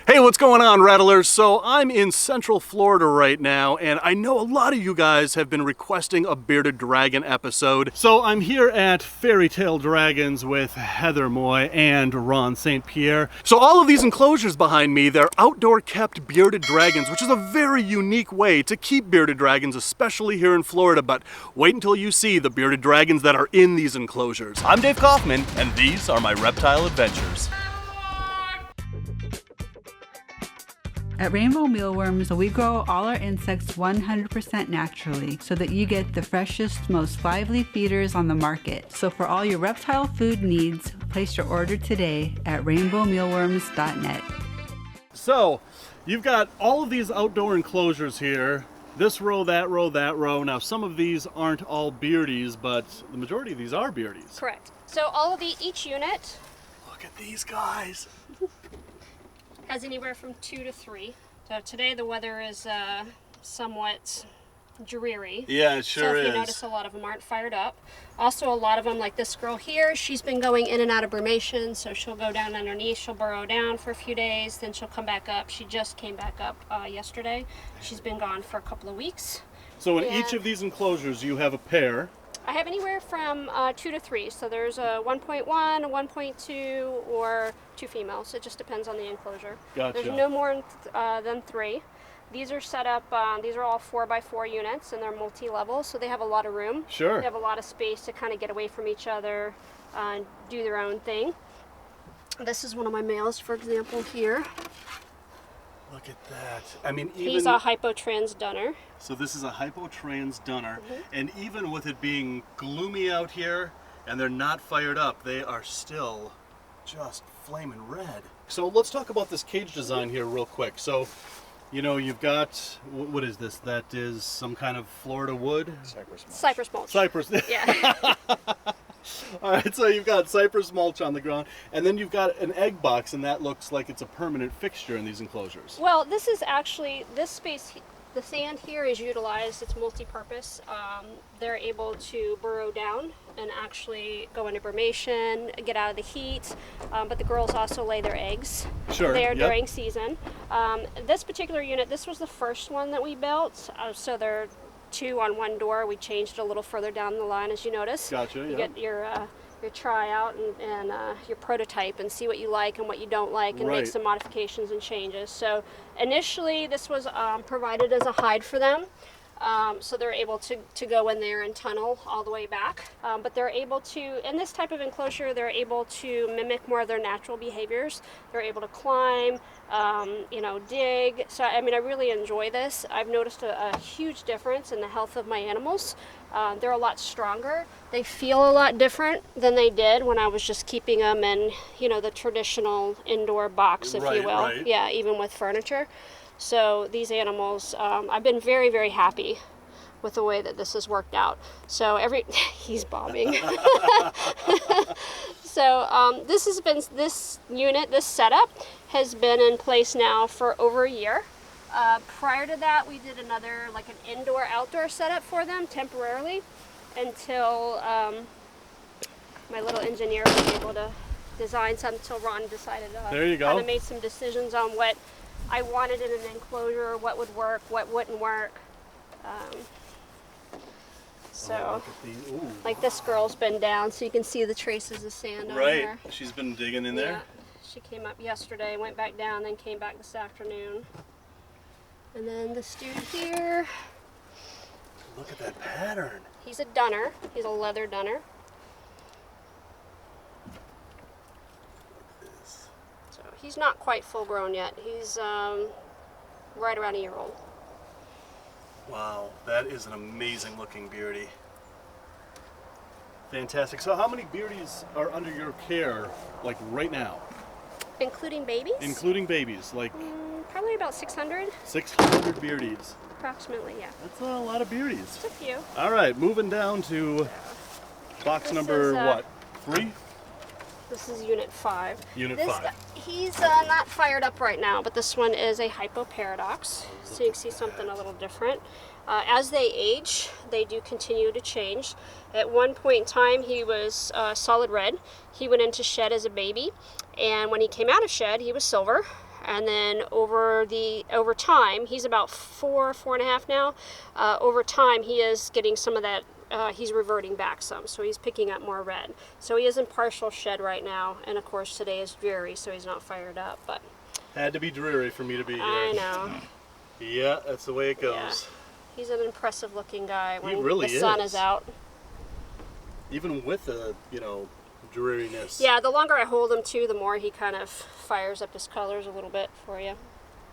Hey, what's going on, Rattlers? So I'm in Central Florida right now, and I know a lot of you guys have been requesting a bearded dragon episode. So I'm here at FairyTail Dragons with Heather Moye and Ron St. Pierre. So all of these enclosures behind me, they're outdoor kept bearded dragons, which is a very unique way to keep bearded dragons, especially here in Florida. But wait until you see the bearded dragons that are in these enclosures. I'm Dave Kaufman, and these are my reptile adventures. At Rainbow Mealworms, we grow all our insects 100% naturally so that you get the freshest, most lively feeders on the market. So for all your reptile food needs, place your order today at rainbowmealworms.net. So you've got all of these outdoor enclosures here. This row, that row, that row. Now some of these aren't all Beardies, but the majority of these are Beardies. Correct. So all of each unit Look at these guys. has anywhere from 2 to 3. So today the weather is somewhat dreary. Yeah, it sure So if you is. notice, a lot of them aren't fired up. Also, a lot of them, like this girl here, she's been going in and out of brumation, so she'll go down underneath, she'll burrow down for a few days, then she'll come back up. She just came back up yesterday. She's been gone for a couple of weeks. So in Yeah. each of these enclosures, you have a pair. I have anywhere from 2 to 3. So there's a 1.1, a 1.2, or 2 females. It just depends on the enclosure. Gotcha. There's no more than 3. These are set up, these are all 4x4 units, and they're multi-level, so they have a lot of room. Sure. They have a lot of space to kind of get away from each other and do their own thing. This is one of my males, for example, here. Look at that. I mean, He's a Hypo Paradox. So this is a Hypo Paradox, and even with it being gloomy out here and they're not fired up, they are still just flaming red. So let's talk about this cage design here real quick. So, you know, you've got, what is this? That is some kind of Florida wood? Cypress mulch. Cypress. Yeah. All right, so you've got cypress mulch on the ground, and then you've got an egg box, and that looks like it's a permanent fixture in these enclosures. Well, this is actually, this space, the sand here is utilized, it's multi-purpose. They're able to burrow down and actually go into brumation, get out of the heat, but the girls also lay their eggs Sure, there yep. during season. This particular unit, this was the first one that we built, so they're 2 on one door. We changed it a little further down the line, as you notice. Gotcha, You yeah. get your tryout and your prototype and see what you like and what you don't like, and Right. make some modifications and changes. So initially this was provided as a hide for them, so they're able to go in there and tunnel all the way back, but they're able to, in this type of enclosure, they're able to mimic more of their natural behaviors. They're able to climb, you know, dig. So I mean, I really enjoy this. I've noticed a huge difference in the health of my animals. They're a lot stronger. They feel a lot different than they did when I was just keeping them in, you know, the traditional indoor box, if you will. Right. Yeah, even with furniture. So these animals, I've been very, very happy with the way that this has worked out. So he's bobbing. So this unit, this setup has been in place now for over a year. Prior to that, we did another, like an indoor-outdoor setup for them temporarily until my little engineer was able to design something, until Ron decided There you go. kind of made some decisions on what I wanted in an enclosure, what would work, what wouldn't work. So, Oh, look at these. Ooh. like this girl's been down, so you can see the traces of sand on Right, her. she's been digging in Yeah, there. she came up yesterday, went back down, then came back this afternoon. And then this dude here, Look at that pattern. he's a dunner. He's a leather dunner. So he's not quite full grown yet. He's right around a year old. Wow, that is an amazing looking Beardie. Fantastic. So how many Beardies are under your care, like right now? Including babies? Including babies, like Probably about 600, 600 Beardies. approximately, yeah. That's a lot of Beardies. Just a few. All right, moving down to box This number is, what? 3? This is unit 5. Unit This 5. guy, he's not fired up right now, but this one is a Hypo Paradox. So you can see something a little different. As they age, they do continue to change. At one point in time, he was solid red. He went into shed as a baby, and when he came out of shed, he was silver. and then over time, he's about 4.5 now. Over time, he is getting some of that. He's reverting back some, so he's picking up more red. So he is in partial shed right now, and of course today is dreary, so he's not fired up. But had to be dreary for me to be here. I know. Yeah, that's the way it goes. Yeah. He's an impressive looking guy when really the sun is out. Even with the, you know, dreariness. Yeah, the longer I hold him too, the more he kind of fires up his colors a little bit for you.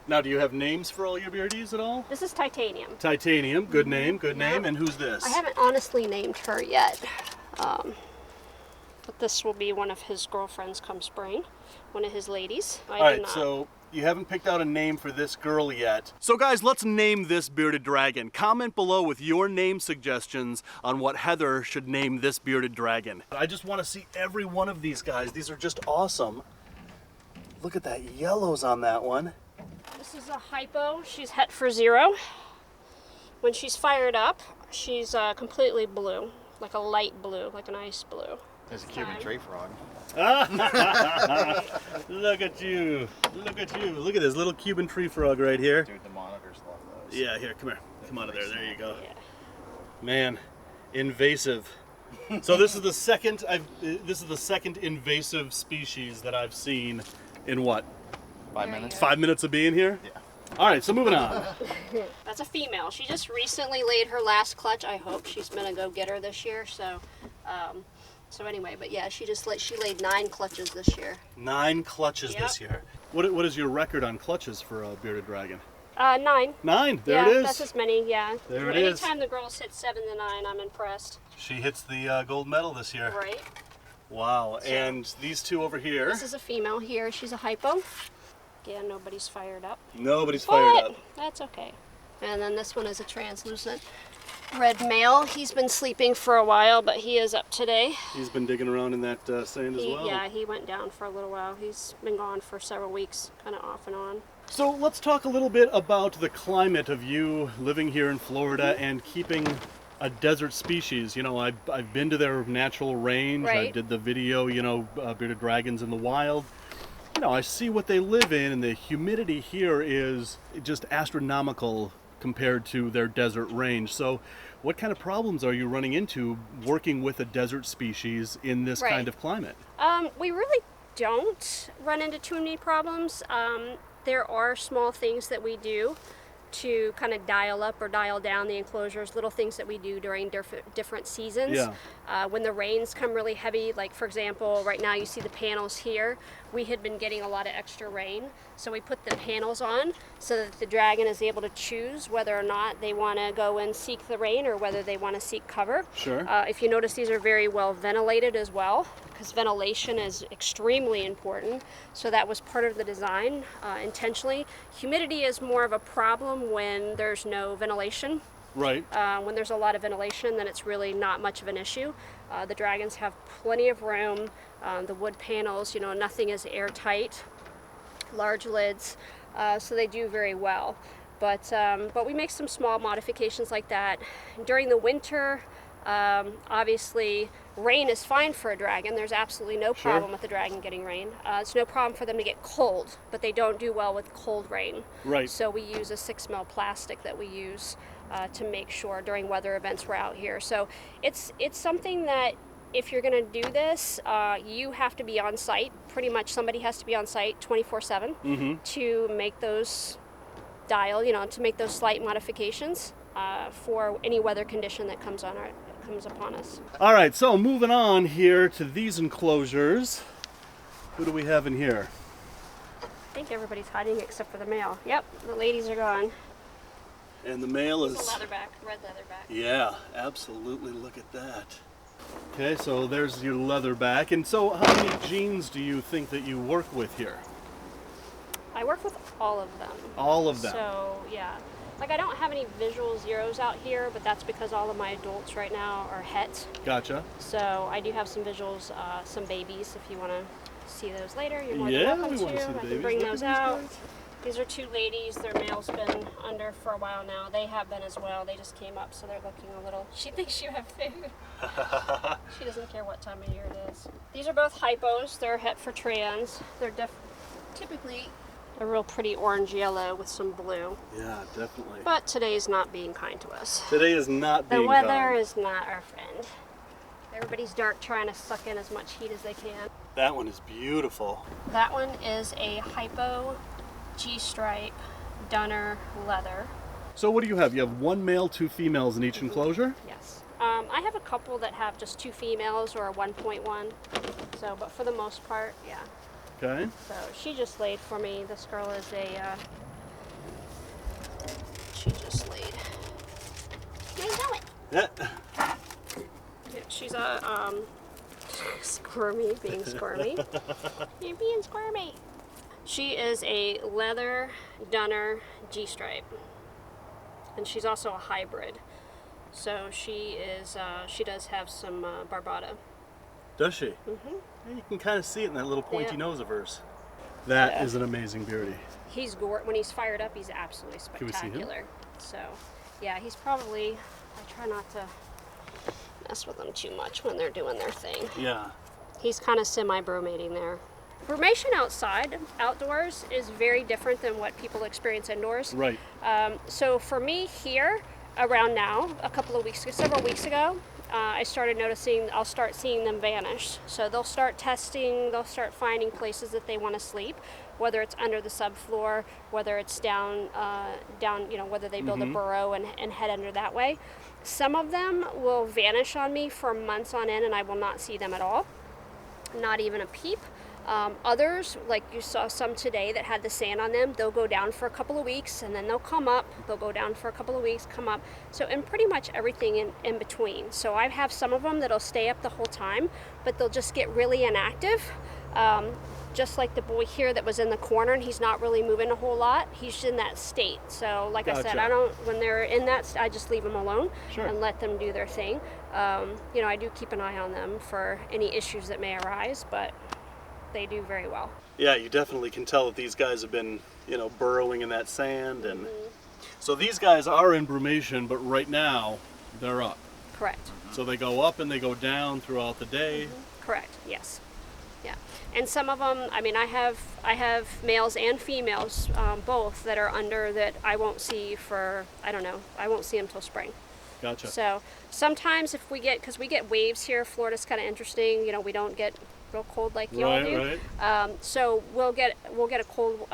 Now, do you have names for all your Beardies at all? This is Titanium. Titanium, good name, good name. And who's this? I haven't honestly named her yet, but this will be one of his girlfriends come spring, one of his ladies. All right, so you haven't picked out a name for this girl yet. So guys, let's name this bearded dragon. Comment below with your name suggestions on what Heather should name this bearded dragon. I just want to see every one of these guys. These are just awesome. Look at that yellows on that one. This is a Hypo. She's het for 0. When she's fired up, she's completely blue, like a light blue, like an ice blue. There's a Cuban tree frog. Look at you. Look at you. Look at this little Cuban tree frog right here. Dude, the monitors love those. Yeah, here, come here. Come out of there. There you go. Yeah. Man, invasive. So this is the second invasive species that I've seen in what? 5 minutes. 5 minutes of being here? Yeah. All right, so moving on. That's a female. She just recently laid her last clutch. I hope she's gonna go get her this year. So, so anyway, but yeah, she laid 9 clutches this year. 9 clutches Yep. this year. What is your record on clutches for a bearded dragon? 9. 9. There Yeah, it is. that's as many. Yeah. There it is. Anytime the girls hit 7 to 9, I'm impressed. She hits the gold medal this year. Right. Wow. And these two over here. This is a female here. She's a Hypo. Again, nobody's fired up. Nobody's fired But up. that's okay. And then this one is a translucent red male. He's been sleeping for a while, but he is up today. He's been digging around in that sand as well. Yeah, he went down for a little while. He's been gone for several weeks, kind of off and on. So let's talk a little bit about the climate of you living here in Florida and keeping a desert species. You know, I've been to their natural range. I Right. did the video, you know, bearded dragons in the wild. You know, I see what they live in, and the humidity here is just astronomical compared to their desert range. So what kind of problems are you running into working with a desert species in this Right. kind of climate? We really don't run into too many problems. There are small things that we do to kind of dial up or dial down the enclosures, little things that we do during different seasons. Yeah. When the rains come really heavy, like for example, right now you see the panels here, we had been getting a lot of extra rain. So we put the panels on so that the dragon is able to choose whether or not they want to go and seek the rain or whether they want to seek cover. Sure. If you notice, these are very well ventilated as well, because ventilation is extremely important. So that was part of the design intentionally. Humidity is more of a problem when there's no ventilation. Right. When there's a lot of ventilation, then it's really not much of an issue. The dragons have plenty of room. The wood panels, you know, nothing is airtight. Large lids, so they do very well. But we make some small modifications like that. During the winter, obviously, rain is fine for a dragon. There's absolutely no problem with the dragon getting rain. It's no problem for them to get cold, but they don't do well with cold rain. Right. So we use a 6mm plastic that we use to make sure during weather events we're out here. So it's something that if you're going to do this, you have to be on site. Pretty much somebody has to be on site 24/7 to make those to make those slight modifications for any weather condition that comes upon us. All right, so moving on here to these enclosures. Who do we have in here? I think everybody's hiding except for the male. Yep, the ladies are gone. And the male It's is... a leatherback, red leatherback. Yeah, absolutely. Look at that. Okay, so there's your leatherback. And so how many genes do you think that you work with here? I work with all of them. All of them? So, yeah. Like, I don't have any visual zeros out here, but that's because all of my adults right now are het. Gotcha. So I do have some visuals, some babies. If you want to see those later, you're more Yeah, than welcome we to. wanna see the I babies. can bring Look at those these out. guys. These are 2 ladies. Their male's been under for a while now. They have been as well. They just came up, so they're looking a little... She thinks you have food. She doesn't care what time of year it is. These are both hypos. They're het for trans. They're typically A real pretty orange yellow with some blue. Yeah, definitely. But today's not being kind to us. Today is not being The weather kind. is not our friend. Everybody's dark trying to suck in as much heat as they can. That one is beautiful. That one is a Hypo G-stripe Dunner leather. So what do you have? You have 1 male, 2 females in each enclosure? Yes. I have a couple that have just 2 females or a 1.1. So, but for the most part, yeah. Okay. So she just laid for me. This girl is she just laid. How you doing? Yeah. Yeah, she's a squirmy, being squirmy. You're being squirmy. She is a leather Dunner G-stripe, and she's also a hybrid. So she is. She does have some barbata. Does she? Mm-hmm. Yeah, you can kind of see it in that little pointy nose of hers. That is an amazing Beardie. He's when he's fired up, he's absolutely spectacular. Can we see him? So, yeah, he's probably. I try not to mess with them too much when they're doing their thing. Yeah. He's kind of semi-bromating there. Bromation outdoors, is very different than what people experience indoors. Right. So for me here, around now, several weeks ago, I started noticing, I'll start seeing them vanish. So they'll start testing, they'll start finding places that they want to sleep, whether it's under the subfloor, whether it's down, whether they build a burrow and head under that way. Some of them will vanish on me for months on end and I will not see them at all, not even a peep. Others, like you saw some today that had the sand on them, they'll go down for a couple of weeks and then they'll come up. They'll go down for a couple of weeks, come up. So, and pretty much everything in between. So I have some of them that'll stay up the whole time, but they'll just get really inactive. Just like the boy here that was in the corner and he's not really moving a whole lot. He's in that state. So like I said, when they're in that, I just leave them alone and let them do their thing. I do keep an eye on them for any issues that may arise, but they do very well. Yeah, you definitely can tell that these guys have been, burrowing in that sand. And so these guys are in brumation, but right now they're up. Correct. So they go up and they go down throughout the day. Correct, yes. Yeah. And some of them, I have males and females, both that are under that I won't see for, I won't see them till spring. Gotcha. So sometimes because we get waves here, Florida's kind of interesting, we don't get real cold like y'all do. Right. So we'll get a cold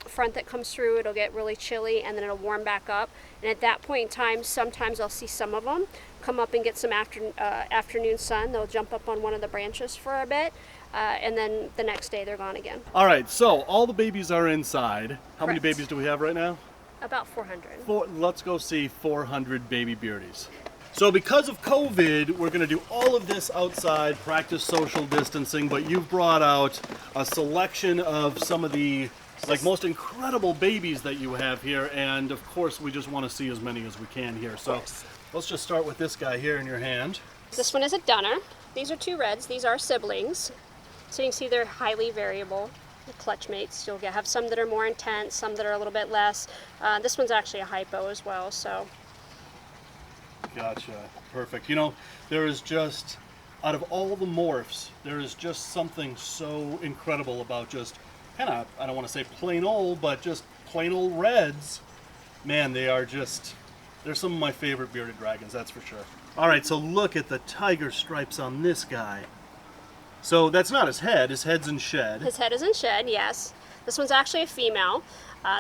front that comes through, it'll get really chilly and then it'll warm back up. And at that point in time, sometimes I'll see some of them come up and get some afternoon sun. They'll jump up on one of the branches for a bit. And then the next day they're gone again. All right, so all the babies are inside. How many Correct. babies do we have right now? About 400. Let's go see 400 baby Beardies. So because of COVID, we're going to do all of this outside, practice social distancing, but you've brought out a selection of some of the most incredible babies that you have here, and of course we just want to see as many as we can here. So let's just start with this guy here in your hand. This one is a Dunner. These are 2 reds. These are siblings. So you can see they're highly variable. The clutch mates, you'll have some that are more intense, some that are a little bit less. This one's actually a hypo as well, so. Gotcha. Perfect. There is just, out of all the morphs, there is just something so incredible about just kind of, I don't want to say plain old, but just plain old reds. Man, they're some of my favorite bearded dragons, that's for sure. All right, so look at the tiger stripes on this guy. So that's not his head. His head's in shed. His head is in shed, yes. This one's actually a female.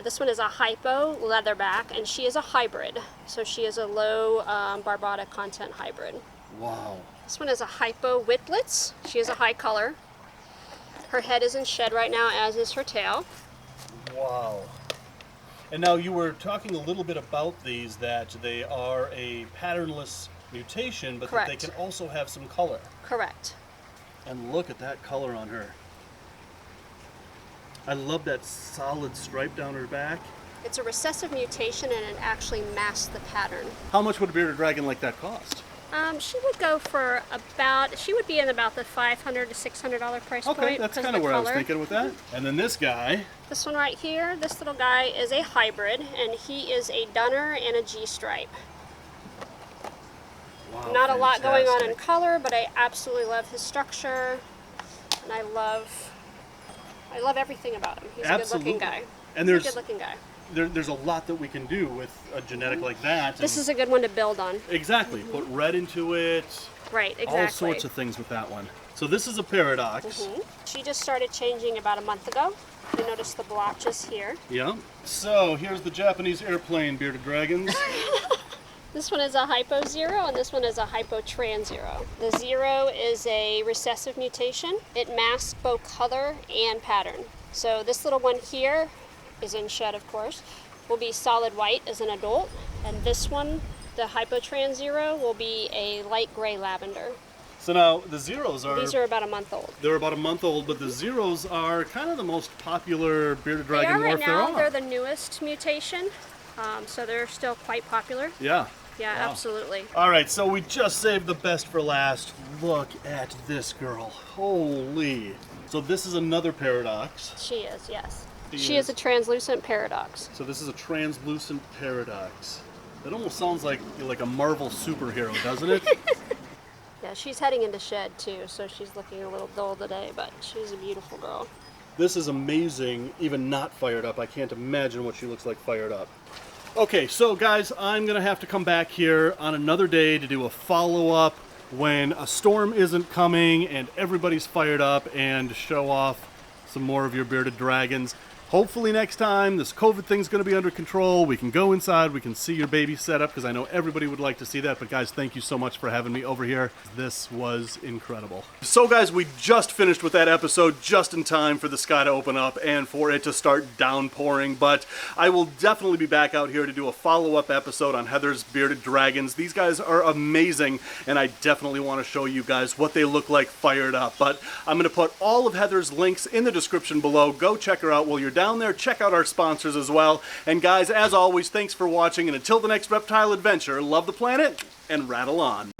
This one is a Hypo leatherback, and she is a hybrid. So she is a low barbata content hybrid. Wow. This one is a Hypo Whitlets. She is a high color. Her head is in shed right now, as is her tail. Wow. And now you were talking a little bit about these, that they are a patternless mutation, but that they can also have some color. Correct. And look at that color on her. I love that solid stripe down her back. It's a recessive mutation and it actually masks the pattern. How much would a bearded dragon like that cost? She would go for she would be in about the $500 to $600 price point. Okay, that's kind of where I was thinking with that. And then this guy. This one right here, this little guy is a hybrid, and he is a Dunner and a G-stripe. Wow, not a lot going on in color, but I absolutely love his structure, and I love everything about him. He's a good-looking guy. And He's a good-looking guy. there's a lot that we can do with a genetic like that. This is a good one to build on. Exactly. Put red into it. Right, exactly. All sorts of things with that one. So this is a paradox. She just started changing about a month ago. You notice the blotches here. Yeah. So here's the Japanese airplane, bearded dragons. This one is a Hypo 0 and this one is a Hypo Trans 0. The 0 is a recessive mutation. It masks both color and pattern. So this little one here is in shed, of course, will be solid white as an adult. And this one, the Hypo Trans 0, will be a light gray lavender. So now the zeros are... These are about a month old. They're about a month old, but the zeros are kind of the most popular bearded dragon morph Right now. there are. They're the newest mutation, so they're still quite popular. Yeah. Yeah, Wow. Absolutely. All right, so we just saved the best for last. Look at this girl. Holy. So this is another paradox. She is, yes. She She is a translucent paradox. So this is a translucent paradox. That almost sounds like a Marvel superhero, doesn't it? Yeah, she's heading into shed too, so she's looking a little dull today, but she's a beautiful girl. This is amazing, even not fired up. I can't imagine what she looks like fired up. Okay, so guys, I'm gonna have to come back here on another day to do a follow-up when a storm isn't coming and everybody's fired up, and show off some more of your bearded dragons. Hopefully next time this COVID thing's going to be under control. We can go inside, we can see your baby setup, because I know everybody would like to see that. But guys, thank you so much for having me over here. This was incredible. So guys, we just finished with that episode just in time for the sky to open up and for it to start downpouring. But I will definitely be back out here to do a follow-up episode on Heather's bearded dragons. These guys are amazing, and I definitely want to show you guys what they look like fired up. But I'm going to put all of Heather's links in the description below. Go check her out while you're down there. Check out our sponsors as well. And guys, as always, thanks for watching, and until the next reptile adventure, love the planet and rattle on.